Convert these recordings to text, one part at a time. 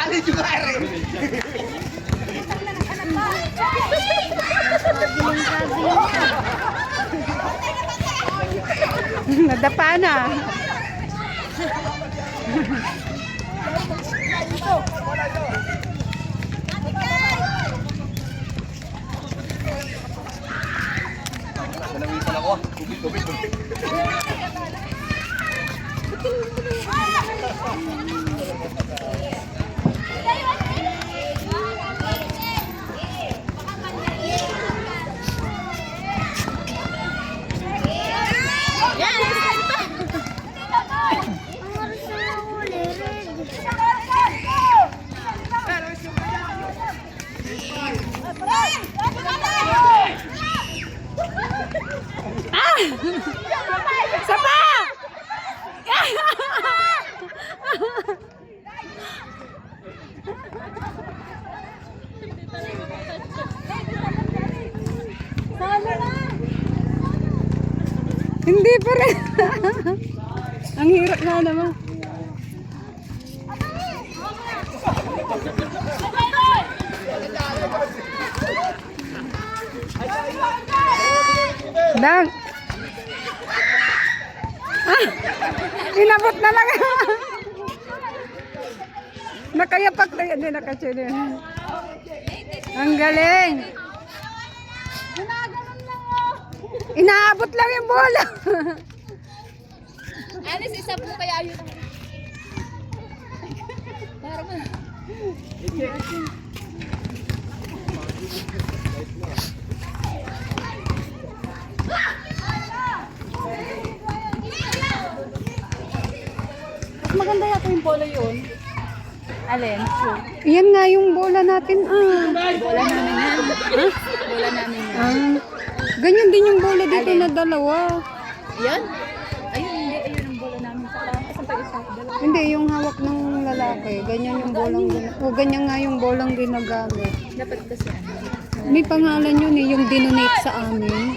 Ali juga rin. Nadapa na. Nanawisan ako. Tubig. Sapa! Hindi pa rin. Ang hirap na naman. Dang. Inabot na lang. Nakayapak na yan. Nakachili. Ang galing. Inaabot lang yung bola. Anis, isa po kaya yun. Parang maganda yata yung bola yun. Alin? Yan nga yung bola natin. Bola namin yan. Bola namin yan. Ganyan din yung bola dito na dalawa. Yan? Ayun, hindi. Ayun ang bola namin. Saan tayo isa? Dalawa. Hindi, yung hawak ng lalaki. Ganyan yung bolang ganyan nga yung bolang ginagamit. Dapat kasi ano. May pangalan yun eh, yung dinonate sa amin.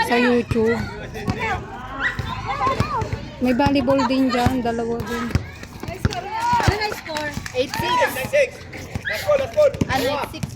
Sa YouTube. May volleyball din dyan, dalawa din. Ano na score? 8-6. Let's go. Ano, 8-6.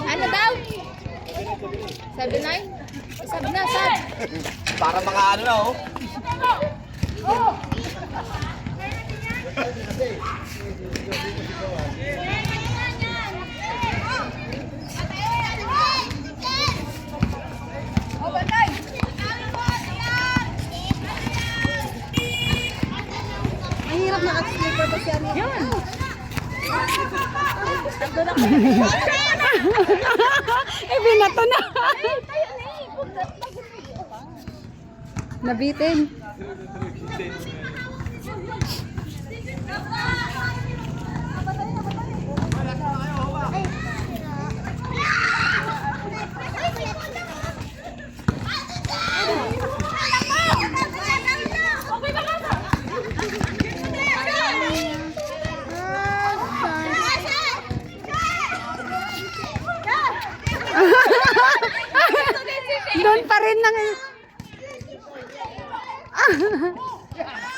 Ano daw? 7-9? Sabi na, sab. Para mga ano na oh. Ang hirap na at-slipper pa siya niya. Yan. Eh, binato na. Nabitin. Doon pa rin lang.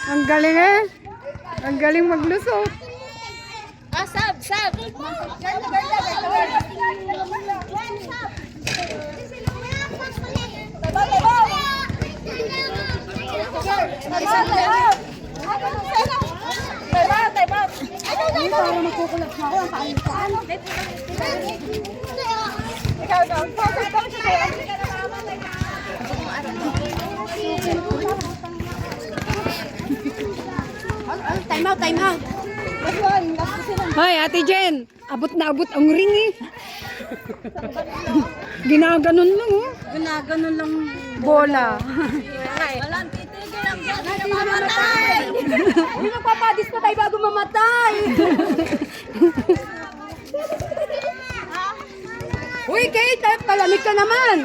Ang galing eh. Ang galing maglusot. Ah, sab. Parang makukulap na ako. Ang kaalitaan. Time out. Hoy, Ate Jen. Abot na abot ang ring eh. Ginaganon lang oh. Ginaganon lang. Bola. Walang titigil ang bola na mamatay. ka naman.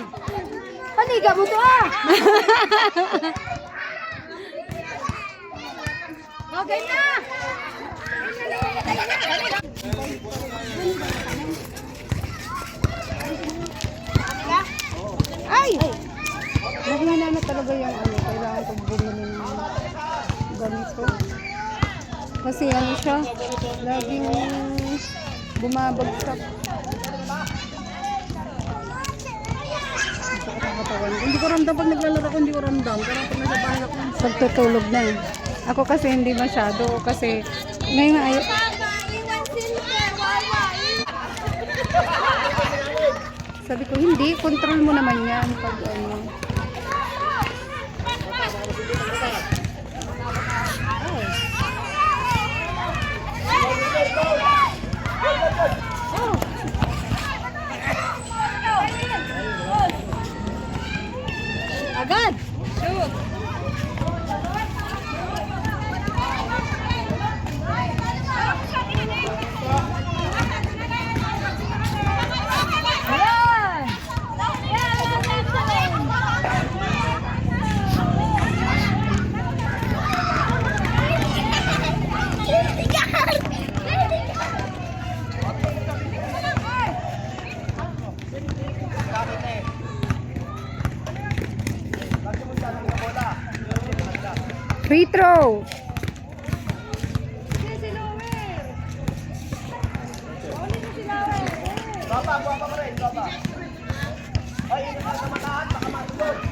Paliga mo to ah! Okay na! Ay! Mahina na talaga yung ano. Kailangan ko bumili ng ganito. Kasi ano siya, laging bumabagsak. Hindi ko ramdam pag naglalaro ko, hindi ko ramdam. Pero pag nasa bahay ako, Pagtutulog na. Ako kasi hindi masyado. Kasi ngayon ay... Sabi ko, hindi. Control mo naman yan. Pag ano. agad! Ayan! Free throw. Baba, baba pa rin, baba. Ay, ito na sa matahan, baka matulog.